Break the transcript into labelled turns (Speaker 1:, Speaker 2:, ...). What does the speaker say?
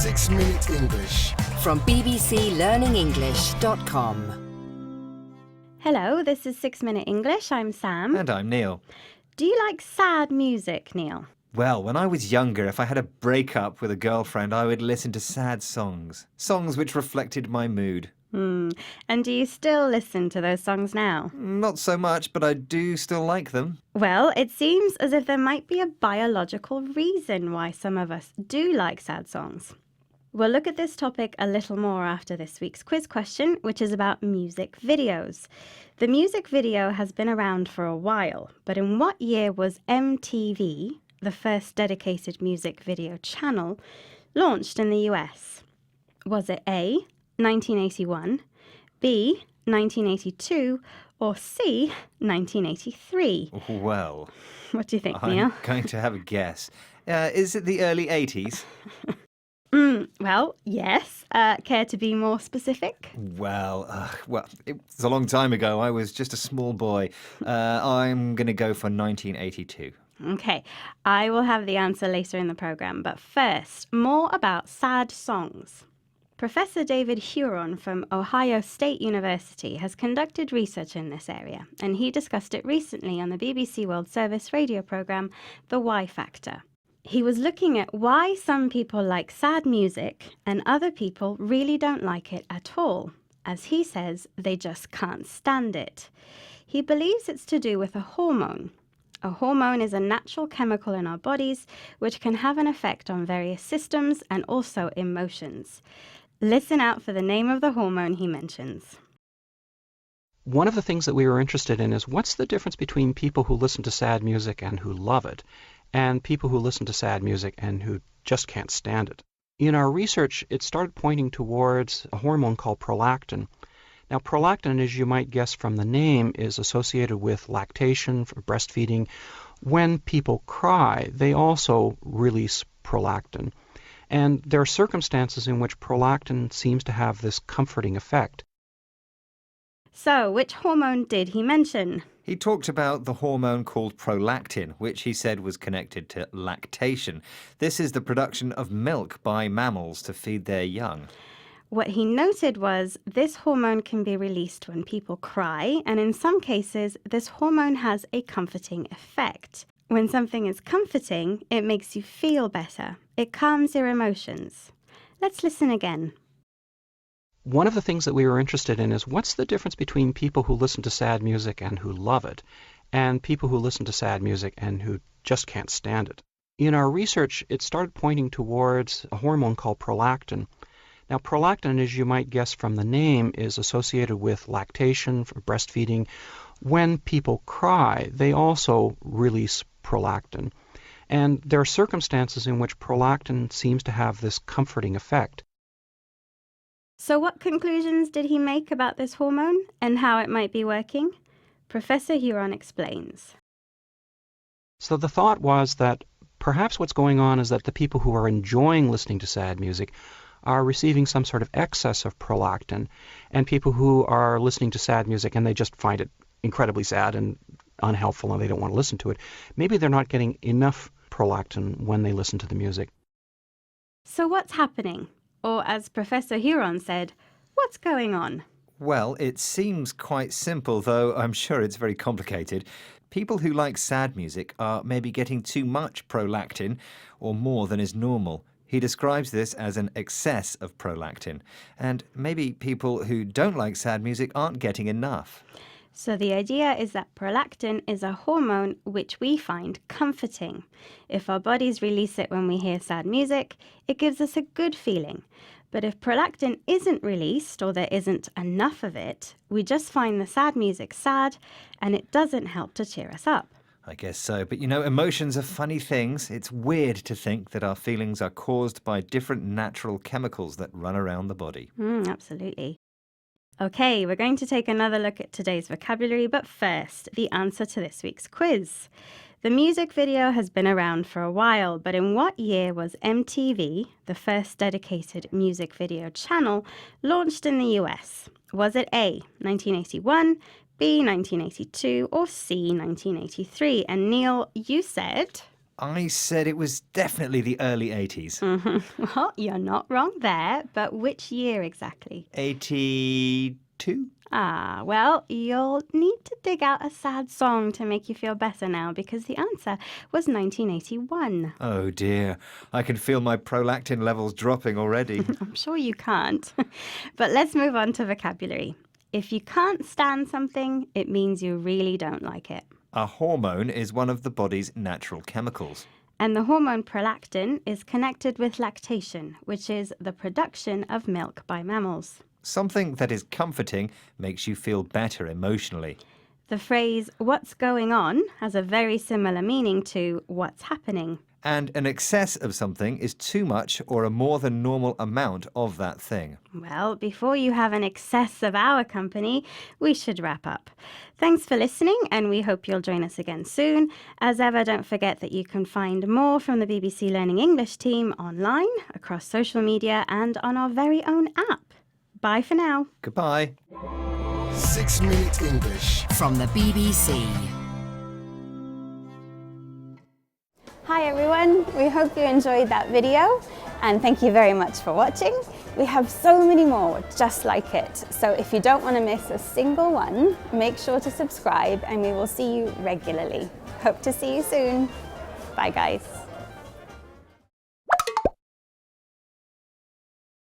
Speaker 1: 6 Minute English.
Speaker 2: From bbclearningenglish.com.
Speaker 3: Hello, this is 6 Minute English. I'm Sam.
Speaker 4: And I'm Neil.
Speaker 3: Do you like sad music, Neil?
Speaker 4: Well, when I was younger, if I had a breakup with a girlfriend, I would listen to sad songs. Songs which reflected my mood.
Speaker 3: And do you still listen to those songs now?
Speaker 4: Not so much, but I do still like them.
Speaker 3: Well, it seems as if there might be a biological reason why some of us do like sad songs. We'll look at this topic a little more after this week's quiz question, which is about music videos. The music video has been around for a while, but in what year was MTV, the first dedicated music video channel, launched in the US? Was it A, 1981, B, 1982, or C, 1983?
Speaker 4: Well,
Speaker 3: What do you think, Neil?
Speaker 4: I'm going to have a guess. Is it the early 80s?
Speaker 3: Well, yes. Care to be more specific?
Speaker 4: Well, it's a long time ago. I was just a small boy. I'm going to go for 1982.
Speaker 3: Okay, I will have the answer later in the program, but first, more about sad songs. Professor David Huron from Ohio State University has conducted research in this area, and he discussed it recently on the BBC World Service radio program, The Y Factor. He was looking at why some people like sad music and other people really don't like it at all. As he says, they just can't stand it. He believes it's to do with a hormone. A hormone is a natural chemical in our bodies which can have an effect on various systems and also emotions. Listen out for the name of the hormone he mentions.
Speaker 5: One of the things that we were interested in is what's the difference between people who listen to sad music and who love it, and people who listen to sad music and who just can't stand it. In our research, it started pointing towards a hormone called prolactin. Now, prolactin, as you might guess from the name, is associated with lactation, for breastfeeding. When people cry, they also release prolactin. And there are circumstances in which prolactin seems to have this comforting effect.
Speaker 3: So, which hormone did he mention?
Speaker 4: He talked about the hormone called prolactin, which he said was connected to lactation. This is the production of milk by mammals to feed their young.
Speaker 3: What he noted was this hormone can be released when people cry, and in some cases, this hormone has a comforting effect. When something is comforting, it makes you feel better. It calms your emotions. Let's listen again.
Speaker 5: One of the things that we were interested in is what's the difference between people who listen to sad music and who love it, and people who listen to sad music and who just can't stand it. In our research, it started pointing towards a hormone called prolactin. Now, prolactin, as you might guess from the name, is associated with lactation, for breastfeeding. When people cry, they also release prolactin. And there are circumstances in which prolactin seems to have this comforting effect.
Speaker 3: So what conclusions did he make about this hormone and how it might be working? Professor Huron explains.
Speaker 5: So the thought was that perhaps what's going on is that the people who are enjoying listening to sad music are receiving some sort of excess of prolactin, and people who are listening to sad music and they just find it incredibly sad and unhelpful and they don't want to listen to it, maybe they're not getting enough prolactin when they listen to the music.
Speaker 3: So what's happening? Or as Professor Huron said, what's going on?
Speaker 4: Well, it seems quite simple, though I'm sure it's very complicated. People who like sad music are maybe getting too much prolactin, or more than is normal. He describes this as an excess of prolactin. And maybe people who don't like sad music aren't getting enough.
Speaker 3: So the idea is that prolactin is a hormone which we find comforting. If our bodies release it when we hear sad music, it gives us a good feeling. But if prolactin isn't released or there isn't enough of it, we just find the sad music sad and it doesn't help to cheer us up.
Speaker 4: I guess so. But emotions are funny things. It's weird to think that our feelings are caused by different natural chemicals that run around the body.
Speaker 3: Absolutely. Okay, we're going to take another look at today's vocabulary, but first, the answer to this week's quiz. The music video has been around for a while, but in what year was MTV, the first dedicated music video channel, launched in the US? Was it A, 1981, B, 1982, or C, 1983? And Neil, you said...
Speaker 4: I said it was definitely the early 80s.
Speaker 3: Well, you're not wrong there, but which year exactly?
Speaker 4: 82?
Speaker 3: Ah, well, you'll need to dig out a sad song to make you feel better now because the answer was 1981.
Speaker 4: Oh dear, I can feel my prolactin levels dropping already.
Speaker 3: I'm sure you can't. But let's move on to vocabulary. If you can't stand something, it means you really don't like it.
Speaker 4: A hormone is one of the body's natural chemicals.
Speaker 3: And the hormone prolactin is connected with lactation, which is the production of milk by mammals.
Speaker 4: Something that is comforting makes you feel better emotionally.
Speaker 3: The phrase, what's going on, has a very similar meaning to what's happening.
Speaker 4: And an excess of something is too much or a more than normal amount of that thing.
Speaker 3: Well, before you have an excess of our company, we should wrap up. Thanks for listening, and we hope you'll join us again soon. As ever, don't forget that you can find more from the BBC Learning English team online, across social media, and on our very own app. Bye for now.
Speaker 4: Goodbye.
Speaker 1: 6 Minute English
Speaker 2: from the BBC.
Speaker 3: Hi everyone, we hope you enjoyed that video and thank you very much for watching. We have so many more just like it, so if you don't want to miss a single one, make sure to subscribe and we will see you regularly. Hope to see you soon. Bye guys.